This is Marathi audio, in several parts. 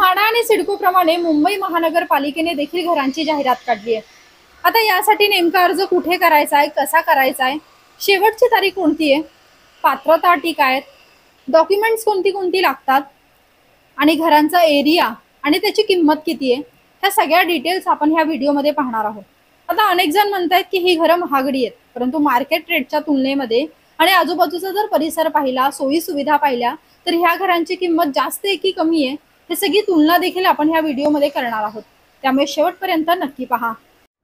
म्हाडा आणि सिडको प्रमाणे मुंबई महानगरपालिकेने देखील घरांची जाहिरात काढली आहे। आता यासाठी नेमका अर्ज कुठे करायचा आहे, कसा करायचा आहे, शेवटची तारीख कोणती आहे, पात्रता अटी काय आहेत, डॉक्युमेंट्स कोणती कोणती लागतात आणि घरांचा एरिया आणि त्याची किंमत किती आहे, ह्या सगळ्या डिटेल्स आपण ह्या व्हिडिओमध्ये पाहणार आहोत। आता अनेक जण म्हणतात की ही घरं महागडी आहेत, परंतु मार्केट रेटच्या तुलनेमध्ये आणि आजूबाजूचा जर परिसर पाहिला, सोयी सुविधा पाहिल्या तर ह्या घरांची किंमत जास्त आहे की कमी आहे, हे सगळी तुलना देखील आपण ह्या व्हिडिओमध्ये करणार आहोत। त्यामुळे शेवटपर्यंत नक्की पहा।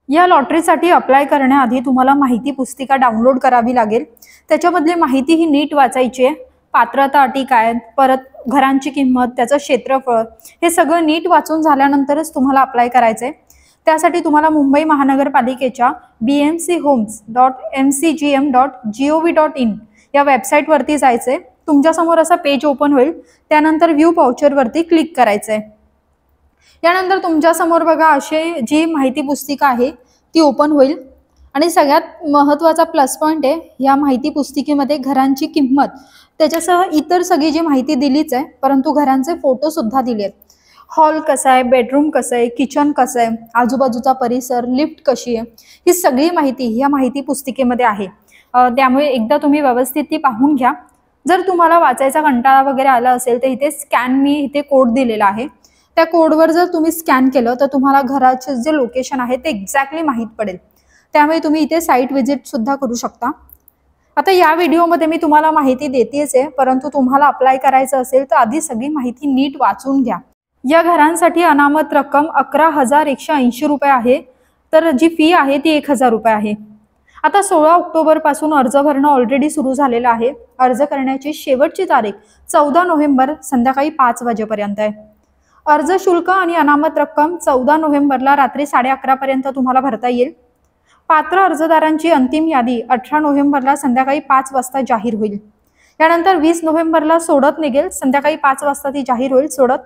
या लॉटरीसाठी अप्लाय करण्याआधी तुम्हाला माहिती पुस्तिका डाउनलोड करावी लागेल। त्याच्यामधली माहिती ही नीट वाचायची आहे। पात्रता अटी काय, परत घरांची किंमत, त्याचं क्षेत्रफळ, हे सगळं नीट वाचून झाल्यानंतरच तुम्हाला अप्लाय करायचंय। त्यासाठी तुम्हाला मुंबई महानगरपालिकेच्या bmchomes.mcgm.gov.in या वेबसाईट वरती जायचंय। तुमच्या समोर असा पेज ओपन होईल, त्यानंतर व्ह्यू व्हाउचर वरती क्लिक करायचंय। यानंतर तुमच्या समोर बघा अशी जी माहिती पुस्तिका आहे ती ओपन होईल आणि सगळ्यात महत्त्वाचा प्लस पॉइंट आहे, या माहिती पुस्तिकेमध्ये घरांची किंमत त्याच्यासह इतर सगळी जी माहिती दिलीच आहे, परंतु घरांचे फोटो सुद्धा दिले आहेत। हॉल कसा आहे, बेडरूम कसं आहे, किचन कसं आहे, आजूबाजूचा परिसर, लिफ्ट कशी आहे, ही सगळी माहिती या माहिती पुस्तिकेमध्ये आहे। त्यामुळे एकदा तुम्ही व्यवस्थित ती पाहून घ्या। जर तुम्हाला वाचायचा कंटाळा वगैरे आला असेल तर इथे स्कॅन मी इथे कोड दिलेला आहे, त्या कोडवर जर तुम्ही स्कॅन केलं तर तुम्हाला घराचे जे लोकेशन आहे ते एक्झॅक्टली माहीत पडेल। त्यामुळे तुम्ही इथे साईट व्हिजिट सुद्धा करू शकता। आता या व्हिडिओमध्ये मी तुम्हाला माहिती देतेच आहे, परंतु तुम्हाला अप्लाय करायचं असेल तर आधी सगळी माहिती नीट वाचून घ्या। या घरांसाठी अनामत रक्कम 11,180 रुपये आहे, तर जी फी आहे ती 1,000 रुपये आहे। आता 16 ऑक्टोबर पासून अर्ज भरणं ऑलरेडी सुरू झालेलं आहे। अर्ज करण्याची शेवटची तारीख 14 नोव्हेंबर संध्याकाळी 5 वाजेपर्यंत आहे। अर्ज शुल्क आणि अनामत रक्कम 14 नोव्हेंबरला रात्री 11:30 पर्यंत तुम्हाला भरता येईल। पात्र अर्जदारांची अंतिम यादी 18 नोव्हेंबरला संध्याकाळी 5 वाजता जाहीर होईल। यानंतर 20 नोव्हेंबरला सोडत निघेल, संध्याकाळी 5 वाजता ती जाहीर होईल सोडत।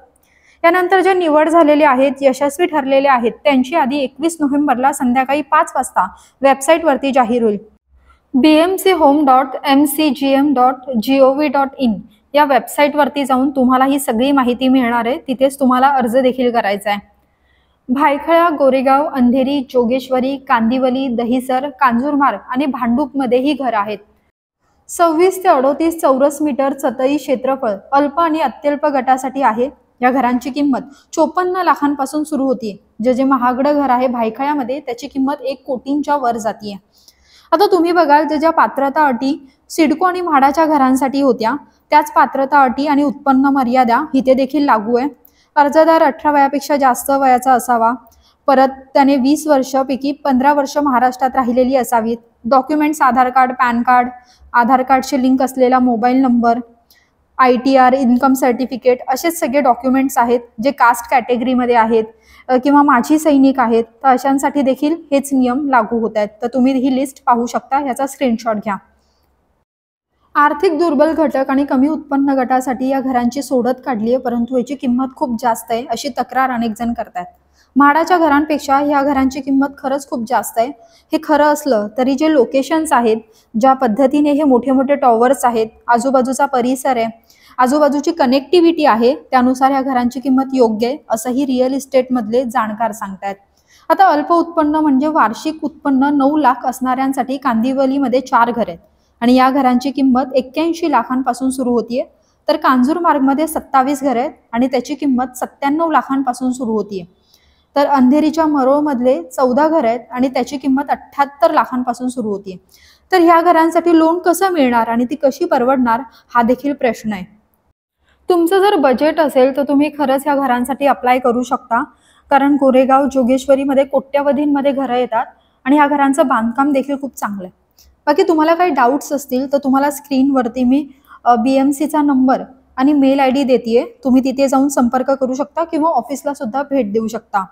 यानंतर जे निवड झालेले आहेत, यशस्वी ठरलेले आहेत, त्यांची यादी 21 नोव्हेंबरला संध्याकाळी 5 वाजता वेबसाईट वरती जाहीर होईल। bmchomes.mcgm.gov.in या वेबसाईट वरती जाऊन तुम्हाला ही सगळी माहिती मिळणार आहे। तिथेच तुम्हाला अर्ज देखील करायचा आहे। भायखळा, गोरेगाव, अंधेरी, जोगेश्वरी, कांदिवली, दहिसर, कांजूरमार्ग आणि भांडूपमध्ये ही घर आहेत। 26 ते 38 चौरस मीटर सतई क्षेत्रफळ अल्प आणि अत्यल्प गटासाठी आहे। या घरांची किंमत 54 लाखांपासून सुरू होती। जे महागडं घर आहे भायखळ्यामध्ये त्याची किंमत 1 कोटींच्या वर जातीये। आता तुम्ही बघाल ज्या पात्रता अटी सिडको आणि म्हाडाच्या घरांसाठी होत्या, त्याच पात्रता अटी आणि उत्पन्न मर्यादा इथे देखील लागू आहे। अर्जदार 18 वयापेक्षा जास्त वयाचा असावा, परत त्याने 20 वर्षापैकी 15 वर्ष महाराष्ट्रात राहिलेली असावीत। डॉक्युमेंट्स आधार कार्ड, पॅन कार्ड, आधार कार्डशी लिंक असलेला mobile number, ITR, income certificate, असेच सगळे डॉक्युमेंट्स आहेत। जे कास्ट कॅटेगरीमध्ये आहेत किंवा माजी सैनिक आहेत तर अशांसाठी देखील हेच नियम लागू होत आहेत। तर तुम्ही ही लिस्ट पाहू शकता, याचा स्क्रीनशॉट घ्या। आर्थिक दुर्बल घटक आणि कमी उत्पन्न गटासाठी या घरांची सोडत काढली आहे, परंतु याची किंमत खूप जास्त आहे अशी तक्रार अनेक जण करतात। म्हाडाच्या घरांपेक्षा या घरांची किंमत खरंच खूप जास्त आहे। हे खरं असलं तरी जे लोकेशन्स आहेत, ज्या पद्धतीने हे मोठे मोठे टॉवर्स आहेत, आजूबाजूचा परिसर आहे, आजूबाजूची कनेक्टिव्हिटी आहे, त्यानुसार या घरांची किंमत योग्य आहे असंही रिअल इस्टेट मधले जाणकार सांगतात। आता अल्प उत्पन्न म्हणजे वार्षिक उत्पन्न 9 लाख असणाऱ्यांसाठी कांदिवलीमध्ये 4 घर आहेत आणि या घरांची किंमत 81 लाखांपासून सुरू होतीये। तर कांजूरमार्गमध्ये 27 घर आहेत आणि त्याची किंमत 97 लाखांपासून सुरू होतीये। तर अंधेरीच्या मरोळमधले 14 घर आहेत आणि त्याची किंमत 78 लाखांपासून सुरू होतीये। तर ह्या घरांसाठी लोन कसं मिळणार आणि ती कशी परवडणार हा देखील प्रश्न आहे। तुमचं जर बजेट असेल तर तुम्ही खरंच ह्या घरांसाठी अप्लाय करू शकता, कारण गोरेगाव, जोगेश्वरीमध्ये कोट्यावधींमध्ये घरं येतात आणि ह्या घरांचं बांधकाम देखील खूप चांगलं आहे। बाकी तुम्हाला काही डाऊट्स असतील तर तुम्हाला स्क्रीनवरती मी BMCचा नंबर आणि मेल ID देतेय, तुम्ही तिथे जाऊन संपर्क करू शकता किंवा ऑफिसला सुद्धा भेट देऊ शकता।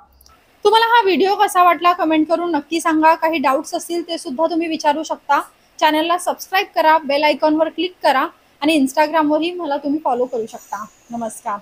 तुम्हाला हा व्हिडिओ कसा वाटला कमेंट करून नक्की सांगा। काही डाऊट्स असतील ते सुद्धा तुम्ही विचारू शकता। चॅनलला सबस्क्राईब करा, बेल आयकॉनवर क्लिक करा आणि इंस्टाग्रामवरही मला तुम्ही फॉलो करू शकता। नमस्कार।